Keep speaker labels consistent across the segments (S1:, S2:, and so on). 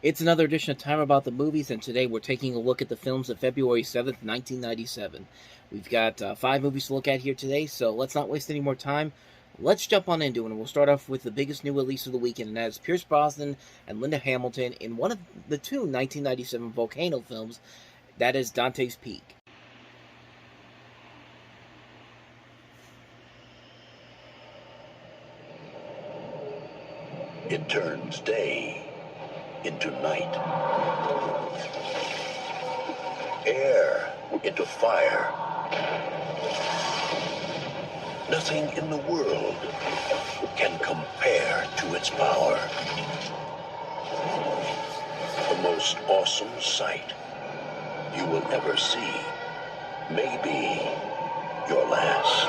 S1: It's another edition of Time About the Movies, and today we're taking a look at the films of February 7th, 1997. We've got 5 movies to look at here today, so let's not waste any more time. Let's jump on into it, and we'll start off with the biggest new release of the weekend, and that is Pierce Brosnan and Linda Hamilton in one of the two 1997 Volcano films, that is Dante's Peak.
S2: It turns day into night, air into fire. Nothing in the world can compare to its power. The most awesome sight you will ever see may be your last.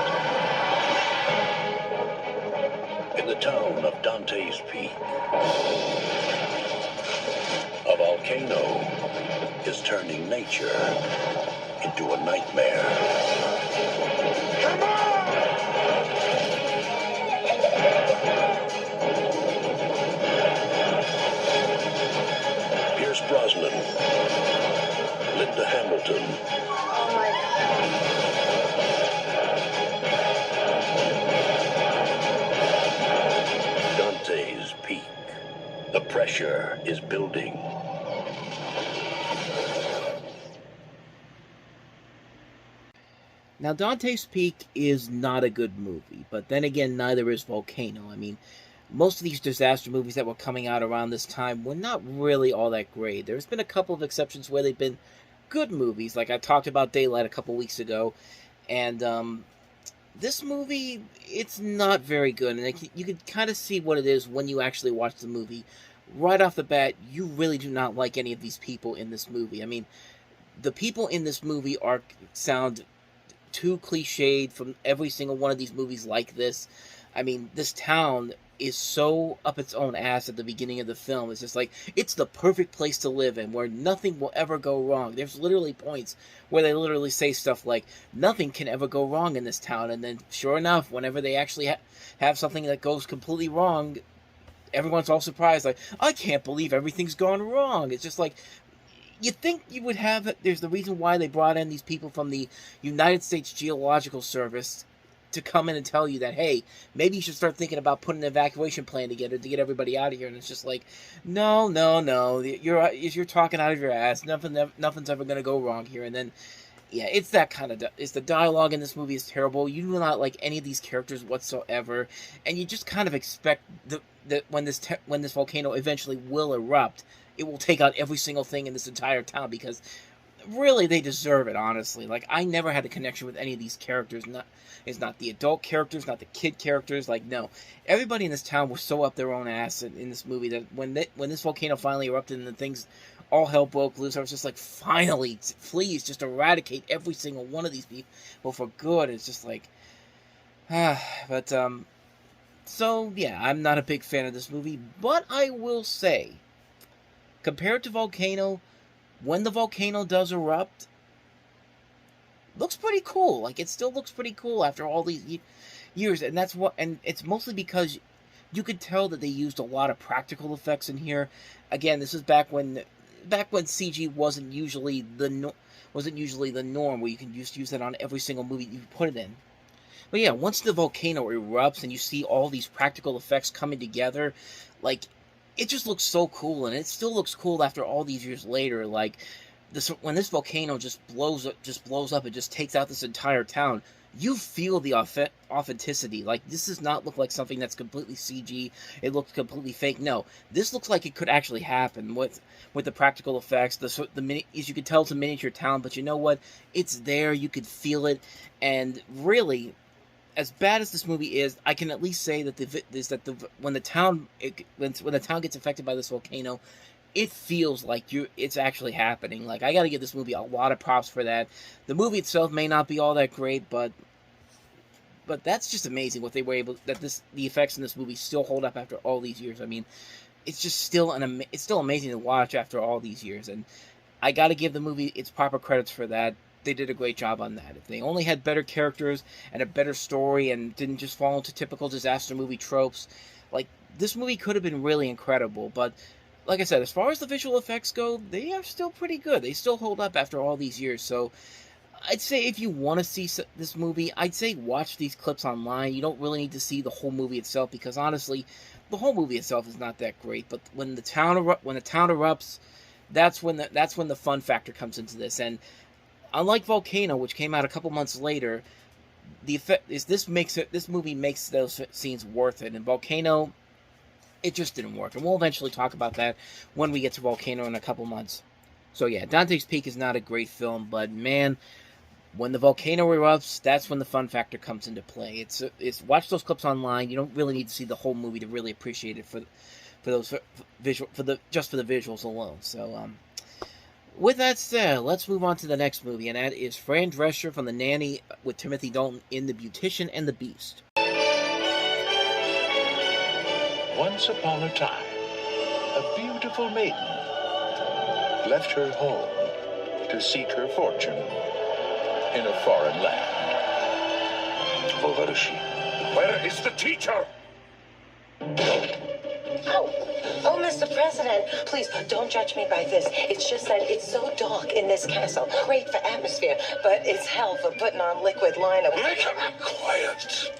S2: In the town of Dante's Peak, a volcano is turning nature into a nightmare. Come on! Pierce Brosnan, Linda Hamilton. Oh my God. Dante's Peak. The pressure is building.
S1: Now, Dante's Peak is not a good movie, but then again, neither is Volcano. I mean, most of these disaster movies that were coming out around this time were not really all that great. There's been a couple of exceptions where they've been good movies, like I talked about Daylight a couple weeks ago, and this movie, it's not very good, and you can kind of see what it is when you actually watch the movie. Right off the bat, you really do not like any of these people in this movie. I mean, the people in this movie sound too cliched from every single one of these movies like this. I mean, this town is so up its own ass at the beginning of the film. It's just like, it's the perfect place to live in, where nothing will ever go wrong. There's literally points where they literally say stuff like, nothing can ever go wrong in this town, and then, sure enough, whenever they actually have something that goes completely wrong, everyone's all surprised, like, I can't believe everything's gone wrong. It's just like, you think you would have it. There's the reason why they brought in these people from the United States Geological Service to come in and tell you that, hey, maybe you should start thinking about putting an evacuation plan together to get everybody out of here. And it's just like, no, you're talking out of your ass. Nothing's ever going to go wrong here. And then, yeah, it's that kind of. It's the dialogue in this movie is terrible. You do not like any of these characters whatsoever, and you just kind of expect that when this volcano eventually will erupt, it will take out every single thing in this entire town, because really they deserve it, honestly. Like, I never had a connection with any of these characters. It's not the adult characters, not the kid characters. Like, no, everybody in this town was so up their own ass in this movie that when this volcano finally erupted and the things, all hell broke loose, I was just like, finally, please, just eradicate every single one of these people for good. It's just like, so yeah, I'm not a big fan of this movie, but I will say, compared to Volcano, when the volcano does erupt, looks pretty cool. Like, it still looks pretty cool after all these years, and it's mostly because you could tell that they used a lot of practical effects in here. Again, this is back when CG wasn't usually the norm, where you can just use that on every single movie you put it in. But yeah, once the volcano erupts and you see all these practical effects coming together, like, it just looks so cool, and it still looks cool after all these years later. Like, when this volcano just blows up, it just takes out this entire town. You feel the authenticity. Like, this does not look like something that's completely CG. It looks completely fake. No, this looks like it could actually happen with the practical effects. As you can tell, it's a miniature town, but you know what? It's there. You could feel it, and really, as bad as this movie is, I can at least say that when the town gets affected by this volcano, it feels like it's actually happening. Like, I got to give this movie a lot of props for that. The movie itself may not be all that great, but that's just amazing what they were able the effects in this movie still hold up after all these years. I mean, it's just still amazing to watch after all these years, and I got to give the movie its proper credits for that. They did a great job on that. If they only had better characters and a better story and didn't just fall into typical disaster movie tropes, like, this movie could have been really incredible. But like I said, as far as the visual effects go, they are still pretty good. They still hold up after all these years. So I'd say if you want to see this movie, I'd say watch these clips online. You don't really need to see the whole movie itself, because honestly, the whole movie itself is not that great. But when the town erupts, that's when the fun factor comes into this. And unlike Volcano, which came out a couple months later, the effect is this movie makes those scenes worth it. And Volcano, it just didn't work. And we'll eventually talk about that when we get to Volcano in a couple months. So yeah, Dante's Peak is not a great film, but man, when the volcano erupts, that's when the fun factor comes into play. It's watch those clips online. You don't really need to see the whole movie to really appreciate it for the visuals alone. So with that said, let's move on to the next movie, and that is Fran Drescher from The Nanny with Timothy Dalton in The Beautician and the Beast.
S2: Once upon a time, a beautiful maiden left her home to seek her fortune in a foreign land. Well, where is she? Where is the teacher?
S3: Oh, Mr. President, please don't judge me by this. It's just that it's so dark in this castle. Great for atmosphere, but it's hell for putting on liquid liner.
S2: Make her be quiet.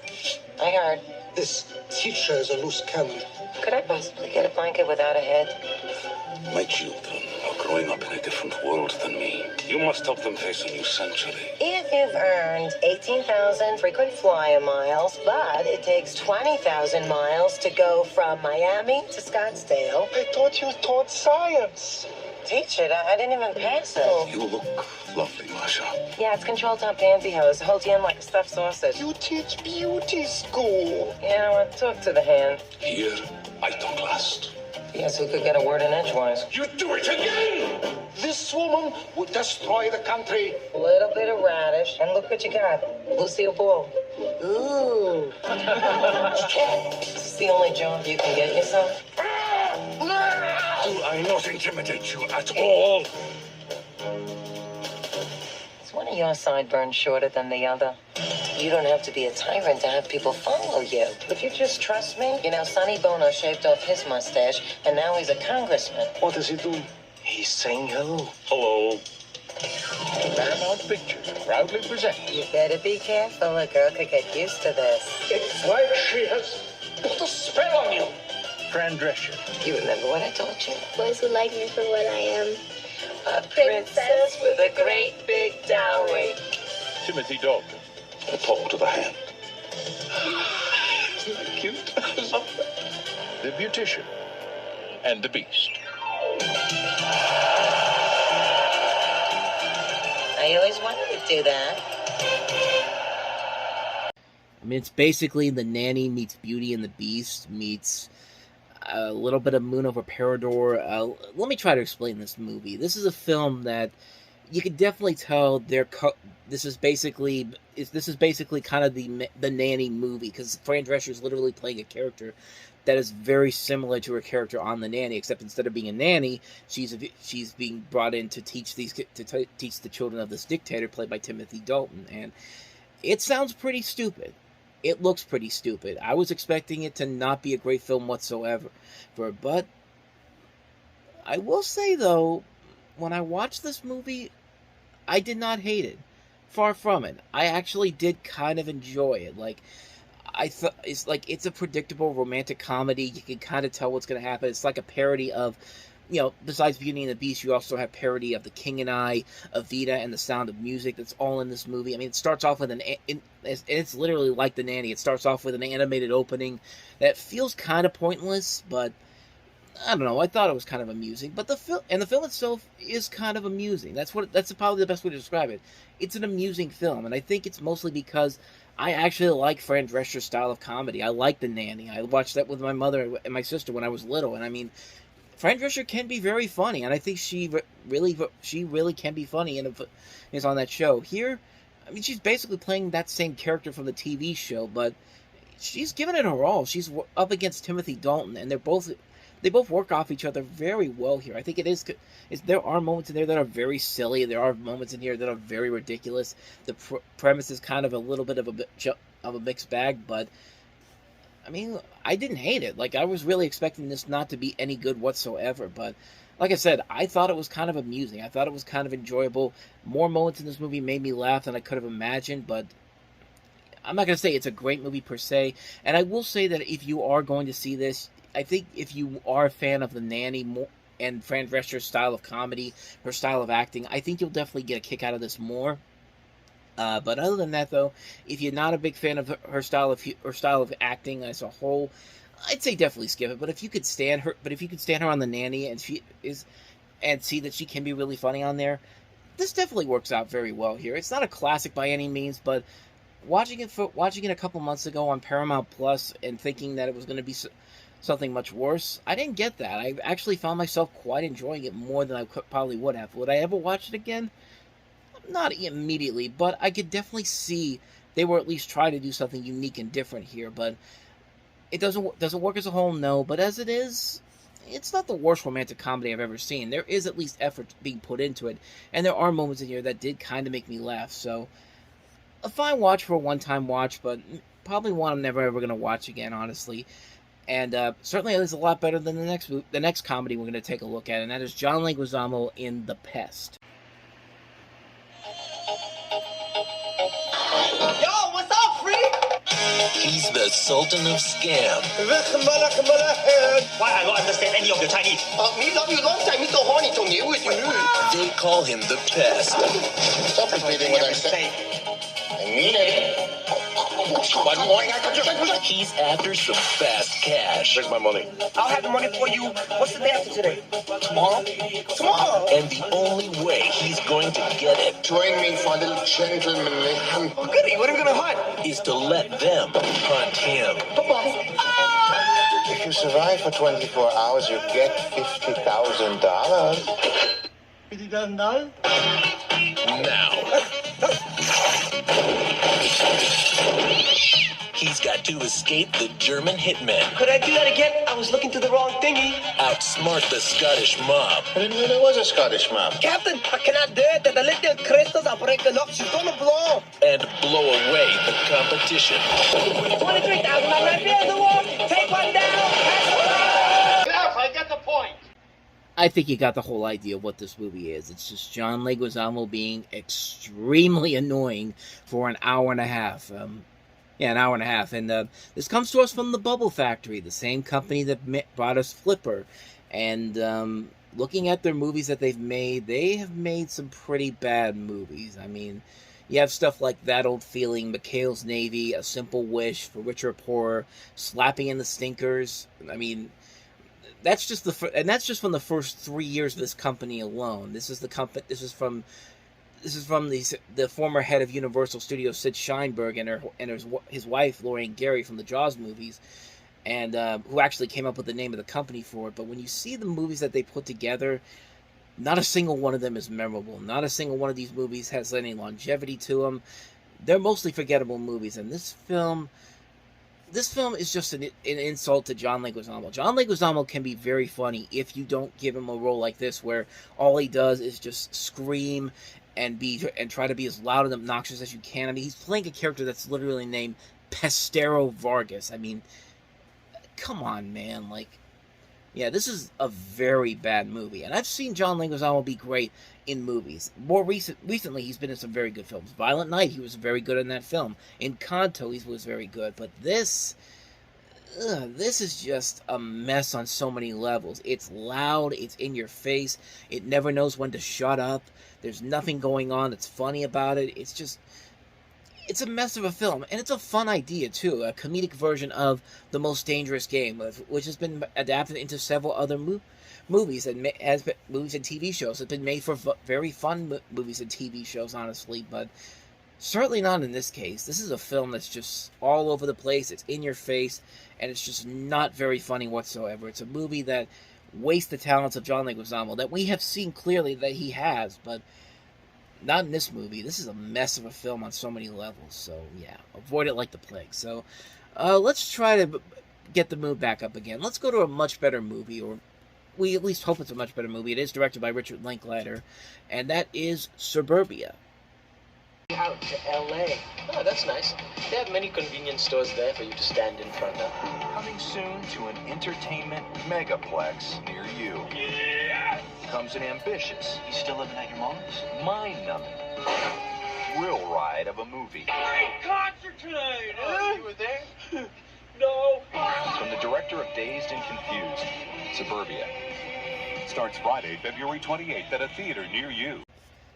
S3: I heard.
S4: This teacher is a loose cannon.
S3: Could I possibly get a blanket without a head?
S2: My children are growing up in a different world than me. You must help them face a new century.
S3: If you've earned 18,000 frequent flyer miles, but it takes 20,000 miles to go from Miami to Scottsdale.
S4: I thought you taught science.
S3: Teach it? I didn't even pass it.
S2: You look lovely, Masha.
S3: Yeah, it's control top pantyhose. Holds you in like a stuffed sausage.
S4: You teach beauty school.
S3: You know what? Talk to the hand.
S2: Here, I talk last.
S3: Yes, who could get a word in edgewise?
S2: You do it again!
S4: This woman would destroy the country.
S3: A little bit of radish, and look what you got. Lucille Ball. Ooh. This is the only job you can get yourself.
S2: Do I not intimidate you at all?
S3: Is one of your sideburns shorter than the other? You don't have to be a tyrant to have people follow you. If you just trust me, you know, Sonny Bono shaved off his mustache, and now he's a congressman.
S4: What does he do?
S3: He's saying hello.
S2: Hello. Paramount Pictures proudly present.
S3: You better be careful. A girl could get used to this.
S4: It's like she has put a spell on you.
S2: Fran Drescher.
S3: You remember what I taught you?
S5: Boys who like me for what I am.
S3: A princess with a great big dowry.
S2: Timothy Dalton. The palm to the hand. Cute. The Beautician and the Beast.
S3: I always wanted to do that.
S1: I mean, it's basically The Nanny meets Beauty and the Beast meets a little bit of Moon over Parador. Let me try to explain this movie. This is a film that you can definitely tell this is basically kind of the Nanny movie, because Fran Drescher is literally playing a character that is very similar to her character on The Nanny, except instead of being a nanny, she's being brought in to teach teach the children of this dictator, played by Timothy Dalton, and it sounds pretty stupid. It looks pretty stupid. I was expecting it to not be a great film whatsoever, but I will say though, when I watched this movie, I did not hate it. Far from it. I actually did kind of enjoy it. Like, I thought it's a predictable romantic comedy. You can kind of tell what's going to happen. It's like a parody of, you know, besides Beauty and the Beast, you also have parody of The King and I, Evita, and The Sound of Music. That's all in this movie. I mean, it starts off with it's literally like The Nanny. It starts off with an animated opening that feels kind of pointless, but I don't know. I thought it was kind of amusing. But the film itself is kind of amusing. That's probably the best way to describe it. It's an amusing film, and I think it's mostly because I actually like Fran Drescher's style of comedy. I like The Nanny. I watched that with my mother and my sister when I was little, and I mean, Fran Drescher can be very funny, and I think she really can be funny, and is on that show. Here, I mean, she's basically playing that same character from the TV show, but she's giving it her all. She's up against Timothy Dalton, and they both work off each other very well here. I think there are moments in there that are very silly. There are moments in here that are very ridiculous. The premise is kind of a little bit of a mixed bag, but I mean, I didn't hate it. Like, I was really expecting this not to be any good whatsoever, but like I said, I thought it was kind of amusing. I thought it was kind of enjoyable. More moments in this movie made me laugh than I could have imagined, but I'm not going to say it's a great movie per se. And I will say that if you are going to see this, I think if you are a fan of The Nanny and Fran Drescher's style of comedy, her style of acting, I think you'll definitely get a kick out of this more. But other than that, though, if you're not a big fan of her style of acting as a whole, I'd say definitely skip it. But if you could stand her on The Nanny and see that she can be really funny on there, this definitely works out very well here. It's not a classic by any means, but watching it a couple months ago on Paramount Plus and thinking that it was going to be something much worse, I didn't get that. I actually found myself quite enjoying it more than I probably would have. Would I ever watch it again? Not immediately, but I could definitely see they were at least trying to do something unique and different here. But it doesn't work as a whole, no. But as it is, it's not the worst romantic comedy I've ever seen. There is at least effort being put into it, and there are moments in here that did kind of make me laugh. So a fine watch for a one-time watch, but probably one I'm never ever going to watch again, honestly. And certainly it's a lot better than the next comedy we're going to take a look at, and that is John Leguizamo in The Pest.
S4: Yo, what's up, freak?
S6: He's the Sultan of Scam.
S4: Why I don't understand any of your Chinese? Me love you long time, me so horny, so new with you.
S6: They call him the Pest.
S4: Stop repeating what I say. I mean it. One morning I got you.
S6: He's after some fast cash.
S4: Where's my money? I'll have the money for you. What's the day after today? Tomorrow? Tomorrow.
S6: And the only way he's going to get it
S4: Join me for a little gentlemanly hunt. Oh, goody. What are we going to hunt?
S6: is to let them hunt him.
S2: If you survive for 24 hours, you get $50,000.
S4: $50,000?
S6: Now. He's got to escape the German hitmen,
S4: Could I do that again? I was looking to the wrong thingy.
S6: outsmart the Scottish mob,
S2: I didn't know there was a Scottish mob.
S4: Captain, I cannot do it. The little crystals are breaking up. She's going to blow.
S6: and blow away the competition.
S4: 23,000 on my field of war. Take one down. Yes, I get the point.
S1: I think you got the whole idea of what this movie is. It's just John Leguizamo being extremely annoying for an hour and a half. An hour and a half. And this comes to us from the Bubble Factory, the same company that brought us Flipper. And looking at their movies that they've made, they have made some pretty bad movies. I mean, you have stuff like That Old Feeling, McHale's Navy, A Simple Wish, For Richer or Poorer, Slapping in the Stinkers. I mean, that's just from the first 3 years of this company alone. This is from the former head of Universal Studios, Sid Sheinberg, and his wife, Lorraine Gary, from the Jaws movies, and who actually came up with the name of the company for it. But when you see the movies that they put together, not a single one of them is memorable. Not a single one of these movies has any longevity to them. They're mostly forgettable movies, and this film is just an insult to John Leguizamo. John Leguizamo can be very funny if you don't give him a role like this, where all he does is just scream and try to be as loud and obnoxious as you can. I mean, he's playing a character that's literally named Pestero Vargas. I mean, come on, man. Like, yeah, this is a very bad movie. And I've seen John Leguizamo be great in movies. More recently, he's been in some very good films. Violent Night, he was very good in that film. In Kanto, he was very good. But this is just a mess on so many levels. It's loud, it's in your face, it never knows when to shut up. There's nothing going on that's funny about it. It's a mess of a film, and it's a fun idea, too. A comedic version of The Most Dangerous Game, which has been adapted into several other movies and movies and TV shows. It's been made for very fun movies and TV shows, honestly, but certainly not in this case. This is a film that's just all over the place. It's in your face, and it's just not very funny whatsoever. It's a movie that wastes the talents of John Leguizamo that we have seen clearly that he has, but not in this movie. This is a mess of a film on so many levels. So, yeah, avoid it like the plague. So, let's try to get the mood back up again. Let's go to a much better movie, or we at least hope it's a much better movie. It is directed by Richard Linklater, and that is SubUrbia.
S7: Out to L.A.
S6: Oh, that's nice. They have many convenience stores there for you to stand in front of.
S2: Coming soon to an entertainment megaplex near you. Comes an ambitious,
S7: You still living at your mom's?
S2: mind-numbing thrill ride of a movie.
S7: Great concert tonight!
S2: You were there?
S7: No.
S2: From the director of Dazed and Confused, SubUrbia. Starts Friday, February 28th at a theater near you.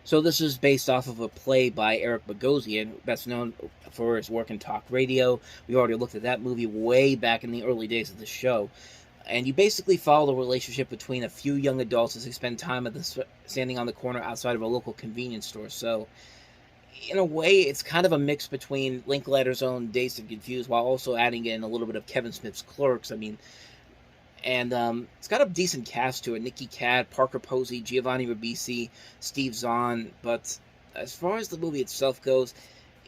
S1: So this is based off of a play by Eric Bogosian, best known for his work in talk radio. We already looked at that movie way back in the early days of the show. And you basically follow the relationship between a few young adults as they spend time standing on the corner outside of a local convenience store. So, in a way, it's kind of a mix between Linklater's own Dazed and Confused while also adding in a little bit of Kevin Smith's Clerks. It's got a decent cast to it. Nicky Katt, Parker Posey, Giovanni Ribisi, Steve Zahn. But as far as the movie itself goes,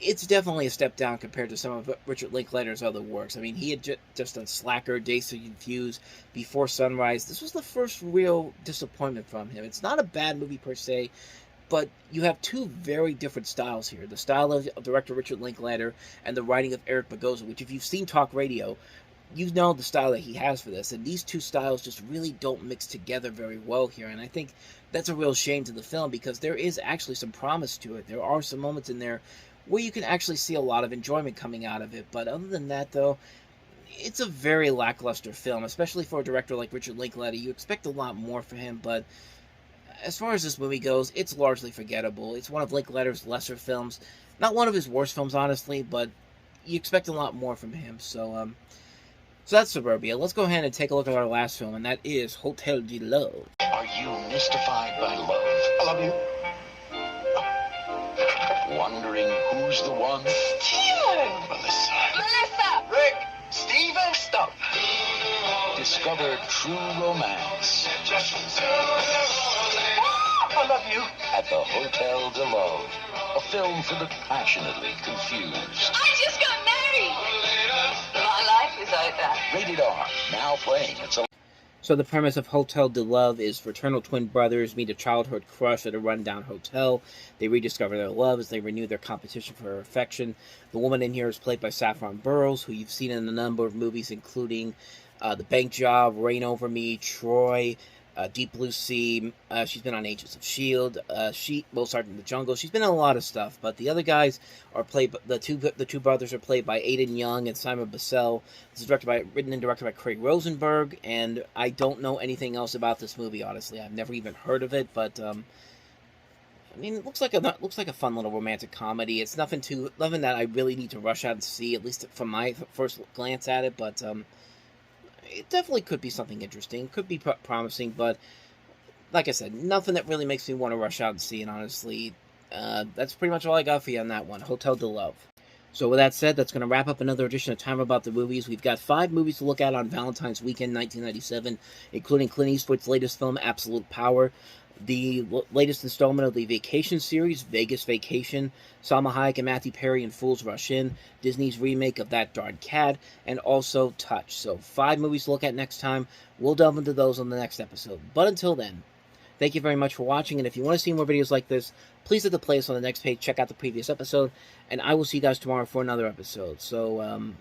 S1: it's definitely a step down compared to some of Richard Linklater's other works. He had just done Slacker, Dazed and Confused, Before Sunrise. This was the first real disappointment from him. It's not a bad movie per se, but you have two very different styles here. The style of director Richard Linklater and the writing of Eric Bogosian, which if you've seen talk radio, you know the style that he has for this. And these two styles just really don't mix together very well here. And I think that's a real shame to the film because there is actually some promise to it. There are some moments in there where you can actually see a lot of enjoyment coming out of it. But other than that, though, it's a very lackluster film, especially for a director like Richard Linklater. You expect a lot more from him, but as far as this movie goes, it's largely forgettable. It's one of Linklater's lesser films. Not one of his worst films, honestly, but you expect a lot more from him. So that's SubUrbia. Let's go ahead and take a look at our last film, and that is Hotel de Love.
S4: Are you mystified by love? I love you. Wondering who's the one?
S7: Steven!
S4: Melissa! Rick! Steven! Stop! Discover true romance. I love you. At the Hotel de Love. A film for the passionately confused.
S3: I just got married! My life is over.
S4: Rated R. Now playing.
S1: So the premise of Hotel de Love is fraternal twin brothers meet a childhood crush at a rundown hotel. They rediscover their love as they renew their competition for her affection. The woman in here is played by Saffron Burrows, who you've seen in a number of movies, including The Bank Job, Reign Over Me, Troy, Deep Blue Sea. She's been on Agents of S.H.I.E.L.D., Mozart in the Jungle. She's been in a lot of stuff, but the other guys are played, the two brothers are played by Aidan Young and Simon Bissell. This is written and directed by Craig Rosenberg, and I don't know anything else about this movie, honestly. I've never even heard of it, but it looks like a fun little romantic comedy. It's nothing that I really need to rush out and see, at least from my first glance at it, but it definitely could be something interesting. Could be promising, but like I said, nothing that really makes me want to rush out and see it, honestly. That's pretty much all I got for you on that one, Hotel de Love. So with that said, that's going to wrap up another edition of Time About the Movies. We've got 5 movies to look at on Valentine's Weekend 1997, including Clint Eastwood's latest film, Absolute Power, the latest installment of the Vacation series, Vegas Vacation, Salma Hayek and Matthew Perry in Fools Rush In, Disney's remake of That Darn Cat, and also Touch. So 5 movies to look at next time. We'll delve into those on the next episode. But until then, thank you very much for watching, and if you want to see more videos like this, please hit the playlist on the next page, check out the previous episode, and I will see you guys tomorrow for another episode. So,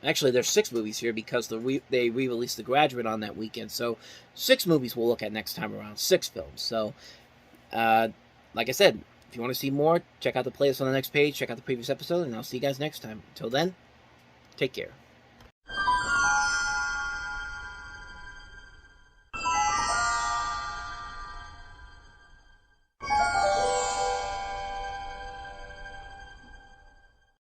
S1: actually, there's 6 movies here because they re-released The Graduate on that weekend, so 6 movies we'll look at next time around, 6 films. So, like I said, if you want to see more, check out the playlist on the next page, check out the previous episode, and I'll see you guys next time. Until then, take care.